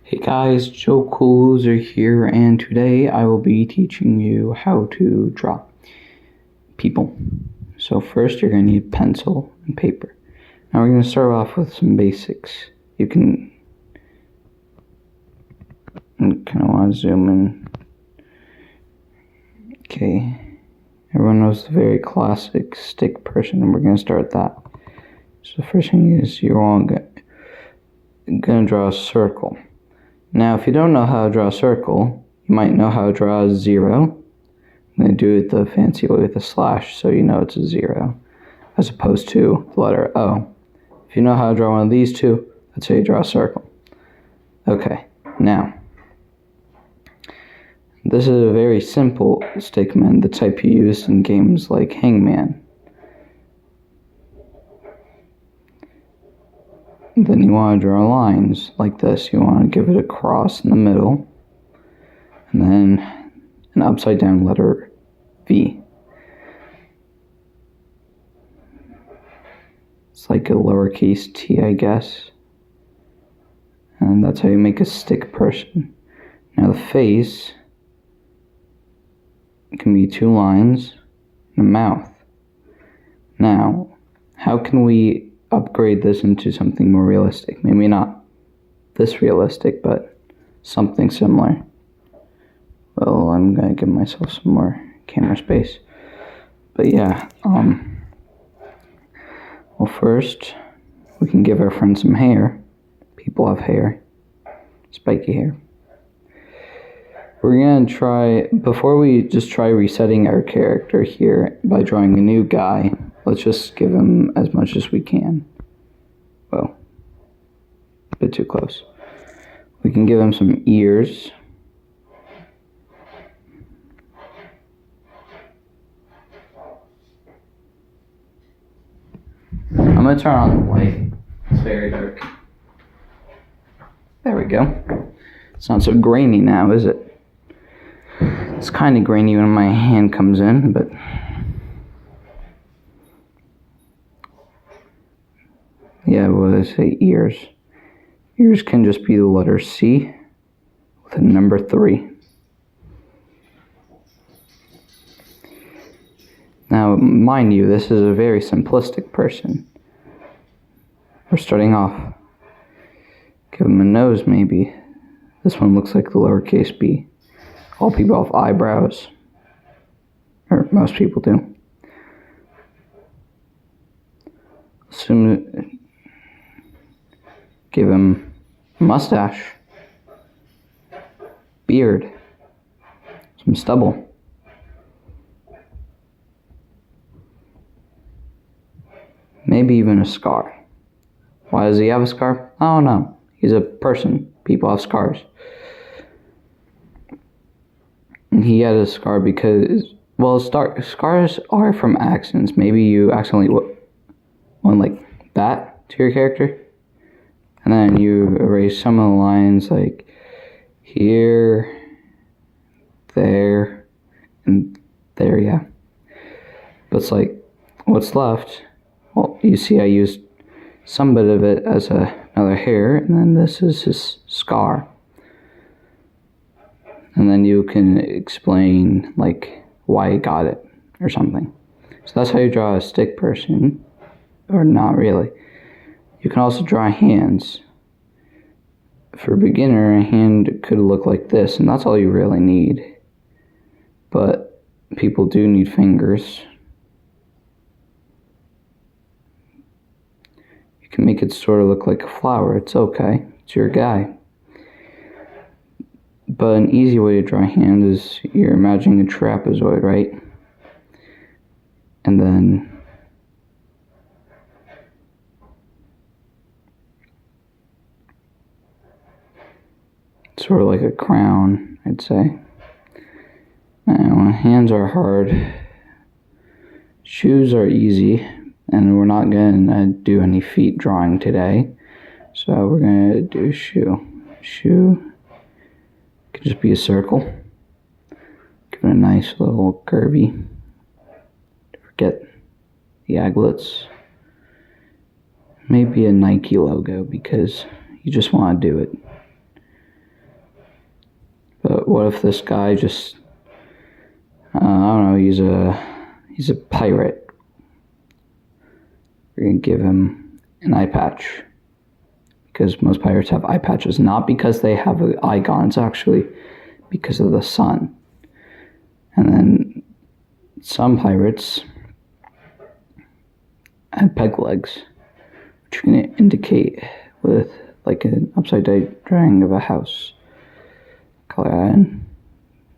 Hey guys, Joe Cool Loser here, and today I will be teaching you how to draw people. So first you're going to need pencil and paper. Now we're going to start off with some basics. You can kind of want to zoom in. Okay, everyone knows the very classic stick person, and we're going to start that. So the first thing is you're all going to draw a circle. Now, if you don't know how to draw a circle, you might know how to draw a zero. I'm going to do it the fancy way with a slash so you know it's a zero, as opposed to the letter O. If you know how to draw one of these two, that's how you draw a circle. Okay, now, this is a very simple stickman, the type you use in games like Hangman. Then you want to draw lines like this. You want to give it a cross in the middle, and then an upside down letter V. It's like a lowercase t, I guess. And that's how you make a stick person. Now the face can be two lines and a mouth. Now, how can we upgrade this into something more realistic? Maybe not this realistic, but something similar. Well, I'm gonna give myself some more camera space. But yeah, well, first we can give our friend some hair. People have hair, spiky hair. We're gonna try, before we just try resetting our character here by drawing a new guy, let's just give him as much as we can. Well, a bit too close. We can give him some ears. I'm gonna turn on the light. It's very dark. There we go. It's not so grainy now, is it? It's kind of grainy when my hand comes in, but yeah, what did I say? Ears. Ears can just be the letter C with a number 3. Now, mind you, this is a very simplistic person. We're starting off. Give him a nose, maybe. This one looks like the lowercase b. All people have eyebrows. Or most people do. Give him a mustache, beard, some stubble. Maybe even a scar. Why does he have a scar? I don't know. He's a person. People have scars. And he had a scar because, well, scars are from accidents. Maybe you accidentally went like that to your character, and then you erase some of the lines like here, there, and there, yeah. But it's like, what's left? Well, you see I used some bit of it as another hair, and then this is his scar. And then you can explain, like, why he got it, or something. So that's how you draw a stick person, or not really. You can also draw hands. For a beginner, a hand could look like this, and that's all you really need. But people do need fingers. You can make it sort of look like a flower. It's okay. It's your guy. But an easy way to draw a hand is you're imagining a trapezoid, right? And then sort of like a crown, I'd say. Now, hands are hard. Shoes are easy, and we're not gonna do any feet drawing today. So we're gonna do shoe. Shoe could just be a circle. Give it a nice little curvy. Don't forget the aglets. Maybe a Nike logo because you just want to do it. But what if this guy just, I don't know, he's a pirate. We're going to give him an eye patch. Because most pirates have eye patches. Not because they have eye gons, actually because of the sun. And then some pirates have peg legs, which you can indicate with like an upside down drawing of a house. Color that in.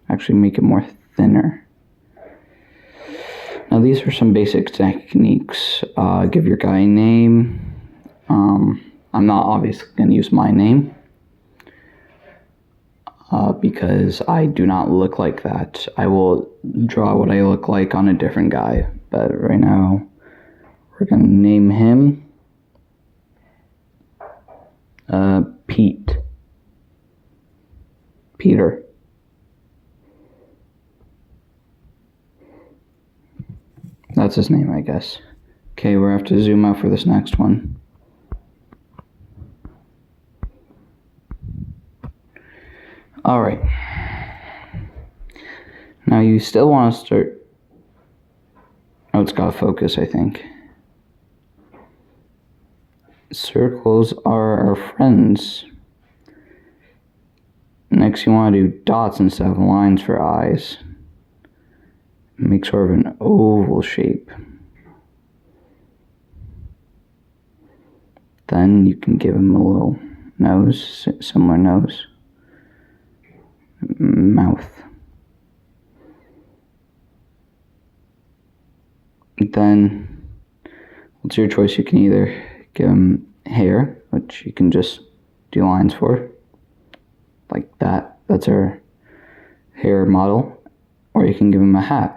Actually make it more thinner. Now these are some basic techniques. Give your guy a name. I'm not obviously going to use my name because I do not look like that. I will draw what I look like on a different guy, but right now we're going to name him Peter. That's his name, I guess. Okay, we're going to have to zoom out for this next one. Alright. Now you still want to start... Oh, it's got to focus, I think. Circles are our friends. Next you want to do dots instead of lines for eyes. Make sort of an oval shape. Then you can give him a little nose, similar nose. Mouth. Then, it's your choice. You can either give him hair, which you can just do lines for, like that. That's our hair model. Or you can give him a hat.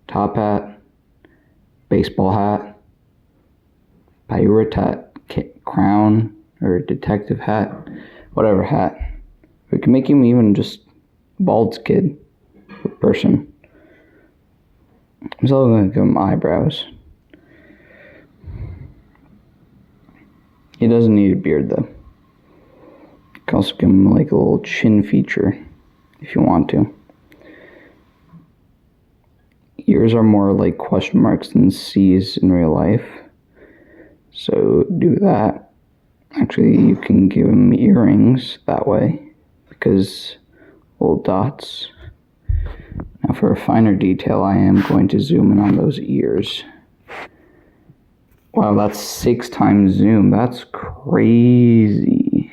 Top hat, baseball hat, pirate hat, crown, or detective hat, whatever hat. We can make him even just bald kid person. I'm still going to give him eyebrows. He doesn't need a beard though. You can also give him like a little chin feature if you want to. Ears are more like question marks than C's in real life. So do that. Actually, you can give him earrings that way because little dots. Now for a finer detail, I am going to zoom in on those ears. Wow, that's 6 times zoom. That's crazy.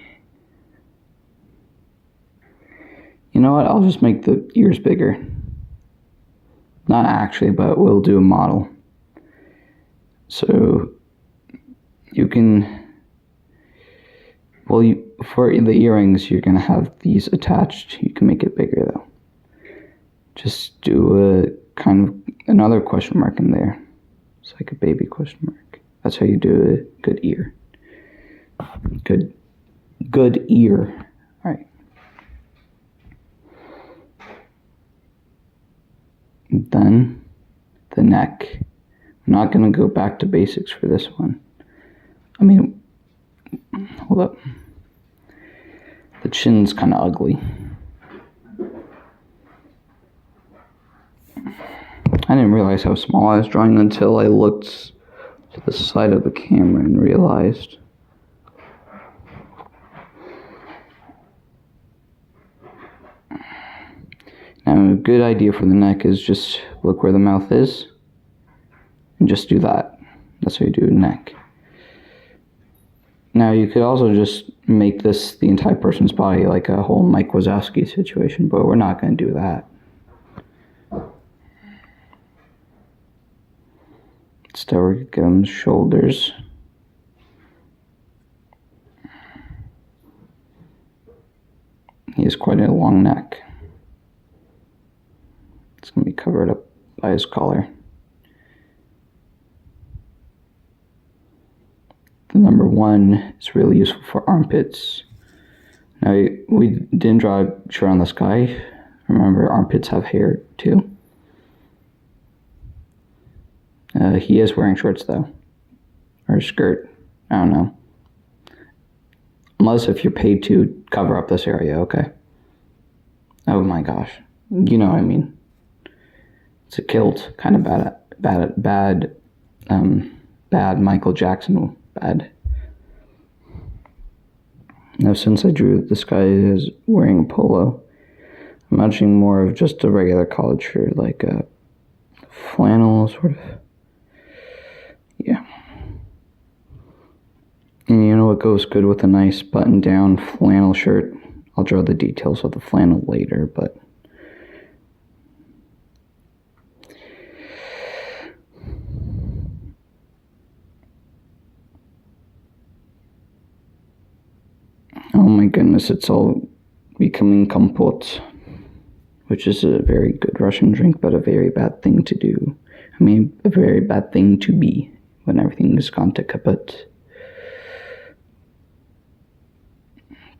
You know what? I'll just make the ears bigger. Not actually, but we'll do a model. So you can, well, for the earrings, you're going to have these attached. You can make it bigger though. Just do a kind of another question mark in there. It's like a baby question mark. That's how you do a good ear. Good ear. All right. Then the neck. I'm not going to go back to basics for this one. I mean, hold up. The chin's kind of ugly. I didn't realize how small I was drawing until I looked to the side of the camera and realized. Now, a good idea for the neck is just look where the mouth is and just do that. That's how you do a neck. Now, you could also just make this the entire person's body, like a whole Mike Wazowski situation, but we're not going to do that. Instead, we're going to give him shoulders. He has quite a long neck. It's going to be covered up by his collar. The number 1 is really useful for armpits. Now, we didn't draw a shirt on this guy. Remember, armpits have hair too. He is wearing shorts though. Or a skirt. I don't know. Unless if you're paid to cover up this area, okay. Oh my gosh. You know what I mean. It's a kilt, kind of bad Michael Jackson bad. Now, since I drew this guy is wearing a polo, I'm imagining more of just a regular college shirt, like a flannel sort of. Yeah. And you know what goes good with a nice button-down flannel shirt? I'll draw the details of the flannel later, but oh my goodness, it's all becoming kompot, which is a very good Russian drink, but a very bad thing to do. I mean, a very bad thing to be when everything has gone to kaput.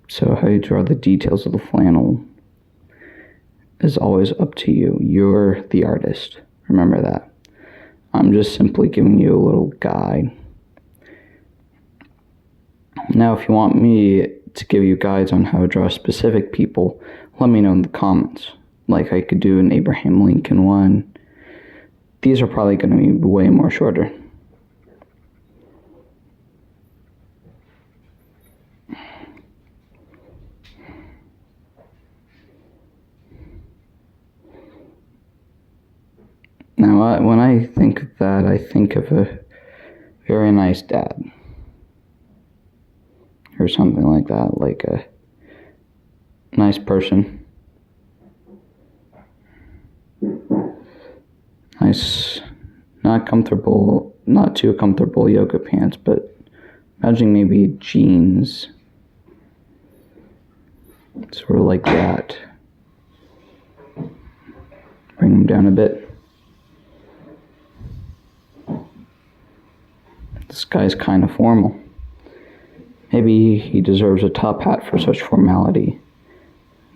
So how you draw the details of the flannel is always up to you. You're the artist. Remember that. I'm just simply giving you a little guide. Now, if you want me to give you guides on how to draw specific people, let me know in the comments. Like I could do an Abraham Lincoln one. These are probably going to be way more shorter. Now, when I think of that, I think of a very nice dad. Or something like that, like a nice person. Nice, not too comfortable yoga pants, but imagine maybe jeans. Sort of like that. Bring them down a bit. This guy's kind of formal. Maybe he deserves a top hat for such formality.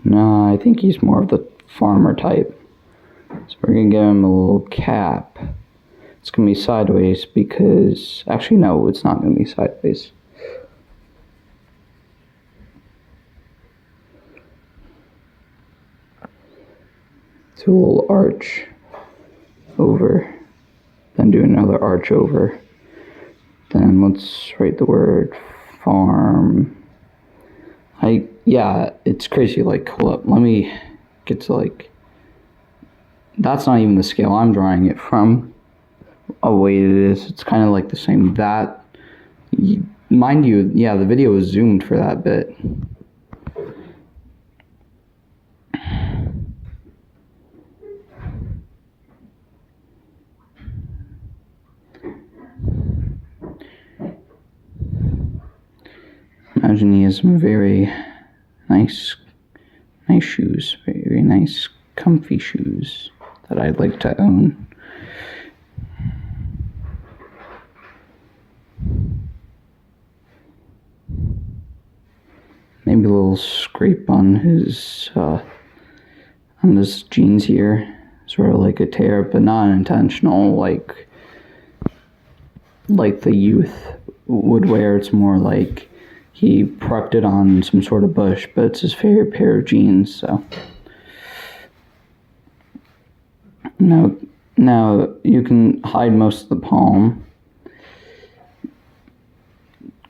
No, I think he's more of the farmer type. So we're going to give him a little cap. It's going to be sideways because... Actually, no, it's not going to be sideways. Do a little arch over. Then do another arch over. Then let's write the word farm. Yeah, it's crazy. Like, hold up. Let me get to like... That's not even the scale I'm drawing it from. Oh, wait, it is. It's kind of like the same. That... Mind you, yeah, the video was zoomed for that bit. Imagine he has some very nice shoes, very nice, comfy shoes that I'd like to own. Maybe a little scrape on his jeans here, sort of like a tear, but not intentional, like the youth would wear. It's more like he prepped it on some sort of bush, but it's his favorite pair of jeans, so. Now you can hide most of the palm.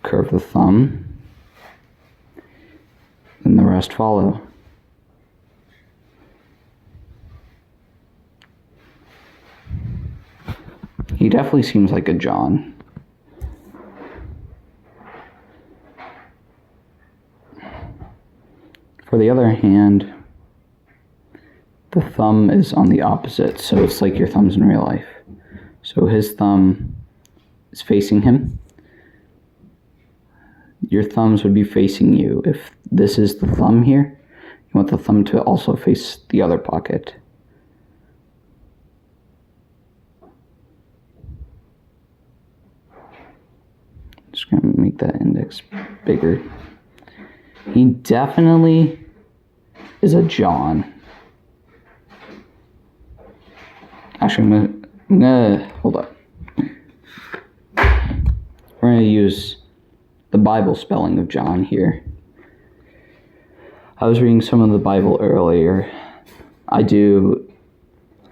Curve the thumb. And the rest follow. He definitely seems like a John. For the other hand, the thumb is on the opposite, so it's like your thumbs in real life. So his thumb is facing him. Your thumbs would be facing you. If this is the thumb here, you want the thumb to also face the other pocket. Just gonna make that index bigger. He definitely is a John. Actually, I'm gonna hold up. We're gonna use the Bible spelling of John here. I was reading some of the Bible earlier. I do.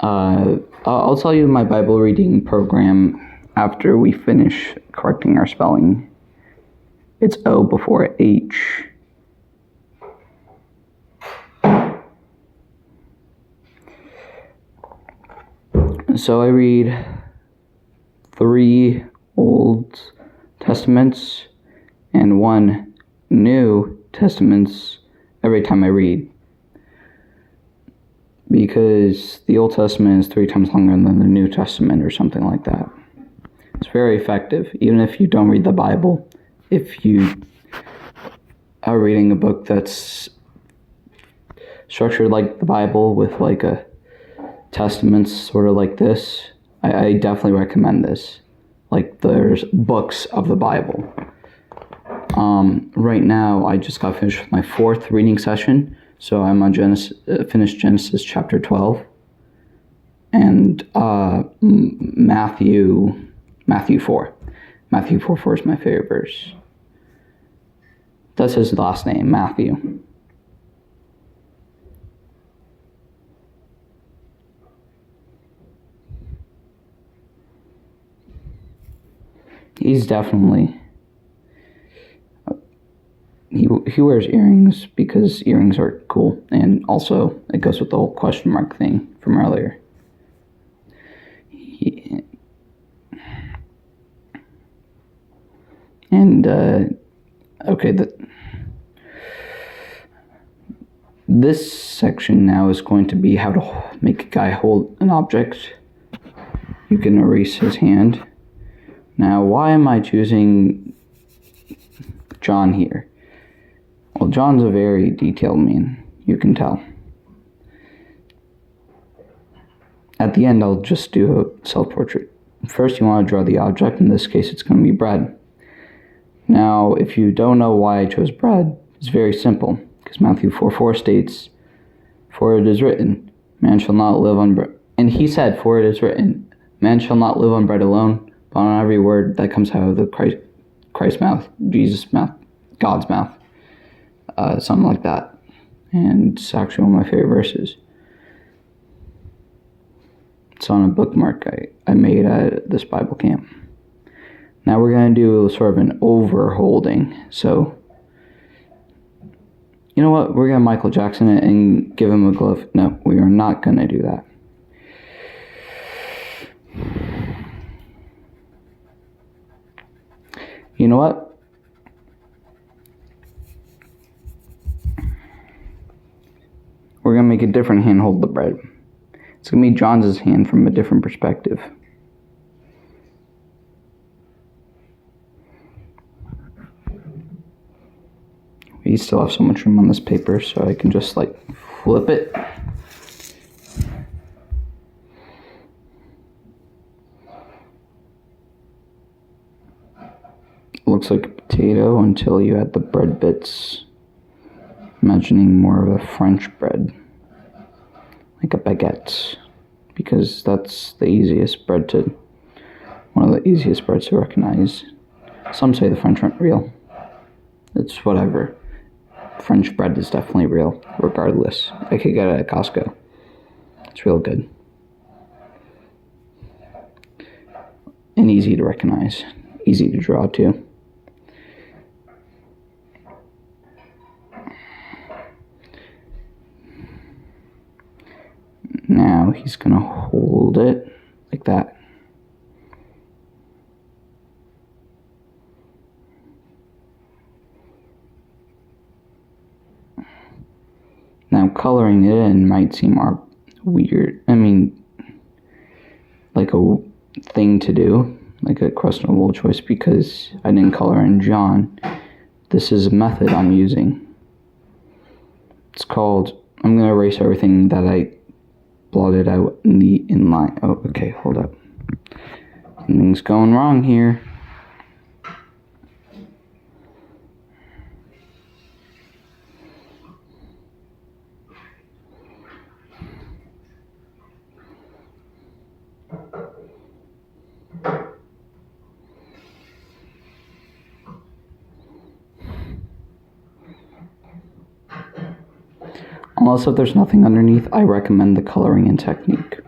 I'll tell you my Bible reading program after we finish correcting our spelling. It's O before H. So I read 3 Old Testaments and 1 New Testaments every time I read. Because the Old Testament is 3 times longer than the New Testament or something like that. It's very effective, even if you don't read the Bible. If you are reading a book that's structured like the Bible with like a testaments sort of like this, I definitely recommend this. Like there's books of the Bible. Right now I just got finished with my 4th reading session, so I'm on finished Genesis chapter 12 and Matthew 4. Matthew 4:4 is my favorite verse. That's his last name, Matthew. He's definitely... He wears earrings because earrings are cool, and also it goes with the whole question mark thing from earlier. Okay, this section now is going to be how to make a guy hold an object. You can erase his hand. Now, why am I choosing John here? Well, John's a very detailed man, you can tell. At the end, I'll just do a self-portrait. First, you want to draw the object. In this case, it's going to be bread. Now, if you don't know why I chose bread, it's very simple. Because Matthew 4:4 states, "For it is written, man shall not live on bread." And he said, "For it is written, man shall not live on bread alone, but on every word that comes out of the Christ's mouth, Jesus' mouth, God's mouth." Something like that. And it's actually one of my favorite verses. It's on a bookmark I made at this Bible camp. Now we're going to do sort of an overholding. So, you know what? We're going to Michael Jackson it and give him a glove. No, we are not going to do that. You know what? We're going to make a different hand hold the bread. It's going to be John's hand from a different perspective. We still have so much room on this paper, so I can just like flip it. It looks like a potato until you add the bread bits. Imagining more of a French bread, like a baguette, because that's the easiest bread to, one of the easiest breads to recognize. Some say the French aren't real. It's whatever. French bread is definitely real, regardless. I could get it at Costco. It's real good. And easy to recognize. Easy to draw too. Now he's going to hold it like that. Now coloring it in might seem weird. I mean, like a thing to do, like a questionable choice because I didn't color in John. This is a method I'm using. It's called, I'm going to erase everything that I blotted out in the inline. Oh, okay, hold up. Something's going wrong here. Unless if there's nothing underneath, I recommend the coloring in technique.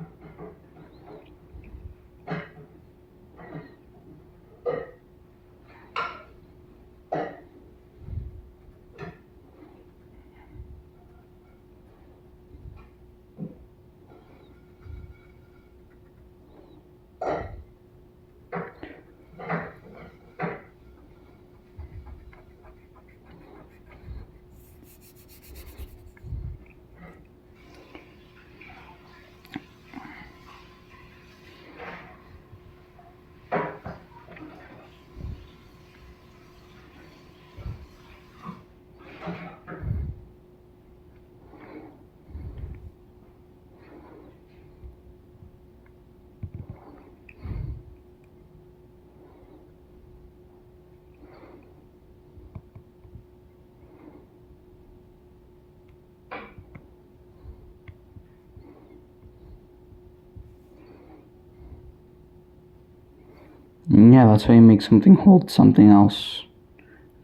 And yeah, that's how you make something hold something else.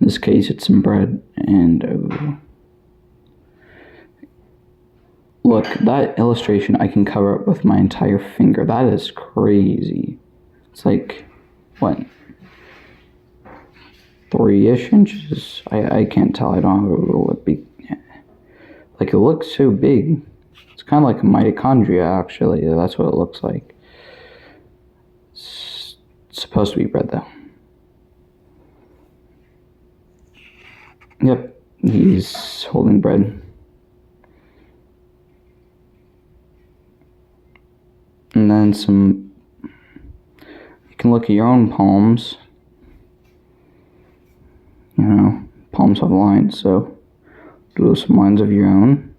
In this case, it's some bread, and look, that illustration I can cover up with my entire finger. That is crazy. It's like, what, 3-ish inches? I can't tell. I don't know what big. Like, it looks so big. It's kind of like a mitochondria, actually. That's what it looks like. It's supposed to be bread, though. Yep, he's holding bread. And then you can look at your own palms. You know, palms have lines, so do some lines of your own.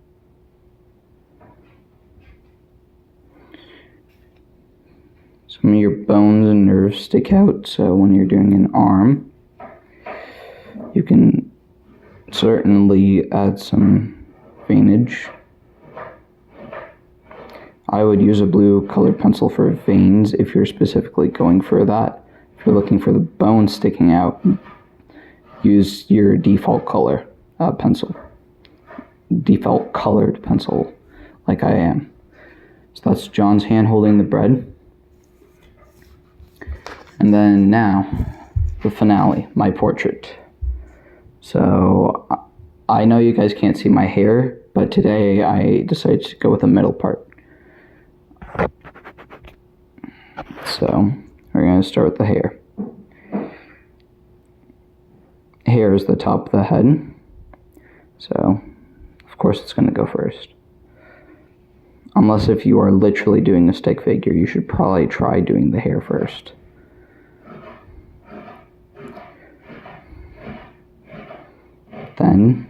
Some of your bones and nerves stick out, so when you're doing an arm, you can certainly add some veinage. I would use a blue colored pencil for veins if you're specifically going for that. If you're looking for the bone sticking out, use your default color pencil. Default colored pencil, like I am. So that's John's hand holding the bread. And then now, the finale, my portrait. So I know you guys can't see my hair, but today I decided to go with the middle part. So we're going to start with the hair. Hair is the top of the head. So, of course, it's going to go first. Unless if you are literally doing a stick figure, you should probably try doing the hair first. Then,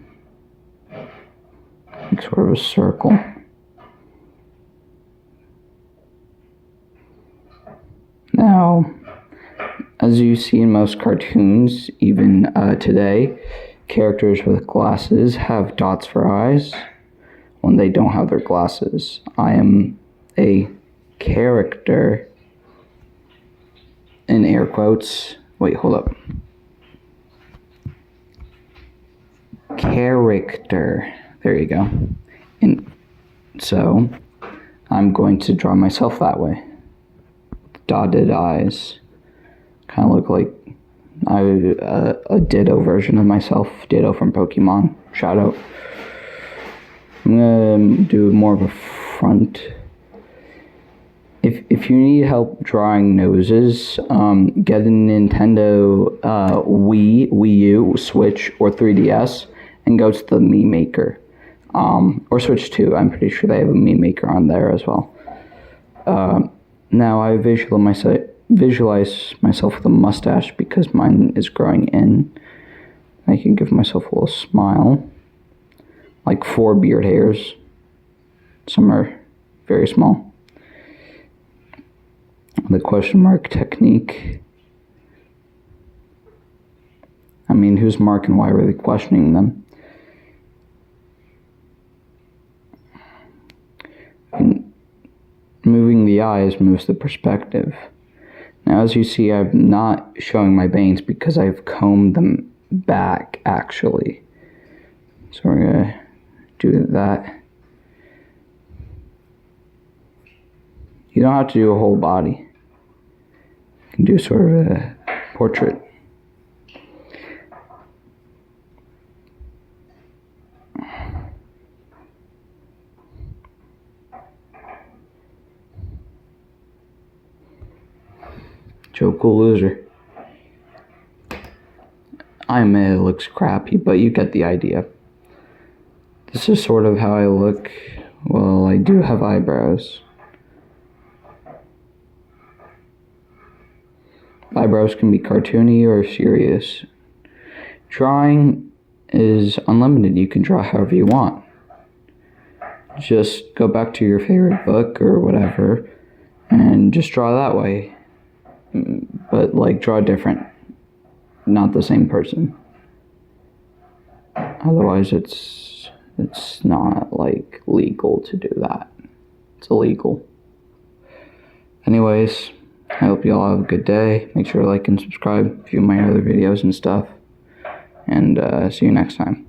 make sort of a circle. Now, as you see in most cartoons, even today, characters with glasses have dots for eyes when they don't have their glasses. I am a character, in air quotes. Wait, hold up. Character. There you go. And so, I'm going to draw myself that way. Dotted eyes. Kind of look like a Ditto version of myself. Ditto from Pokemon. Shout out. I'm going to do more of a front. If you need help drawing noses, get a Nintendo Wii U, Switch, or 3DS, and go to the Mii Maker. Or Switch 2. I'm pretty sure they have a Mii Maker on there as well. Now I visualize myself with a mustache because mine is growing in. I can give myself a little smile. Like 4 beard hairs. Some are very small. The question mark technique. I mean, who's Mark and why are they questioning them? Moving the eyes moves the perspective. Now, as you see, I'm not showing my veins because I've combed them back, actually. So we're going to do that. You don't have to do a whole body. You can do sort of a portrait. Joe Cool Loser. I admit it looks crappy, but you get the idea. This is sort of how I look. Well, I do have eyebrows. Eyebrows can be cartoony or serious. Drawing is unlimited. You can draw however you want. Just go back to your favorite book or whatever and just draw that way. But like draw different, not the same person. Otherwise it's not like legal to do that. It's illegal. Anyways, I hope you all have a good day. Make sure to like and subscribe, view my other videos and stuff. And see you next time.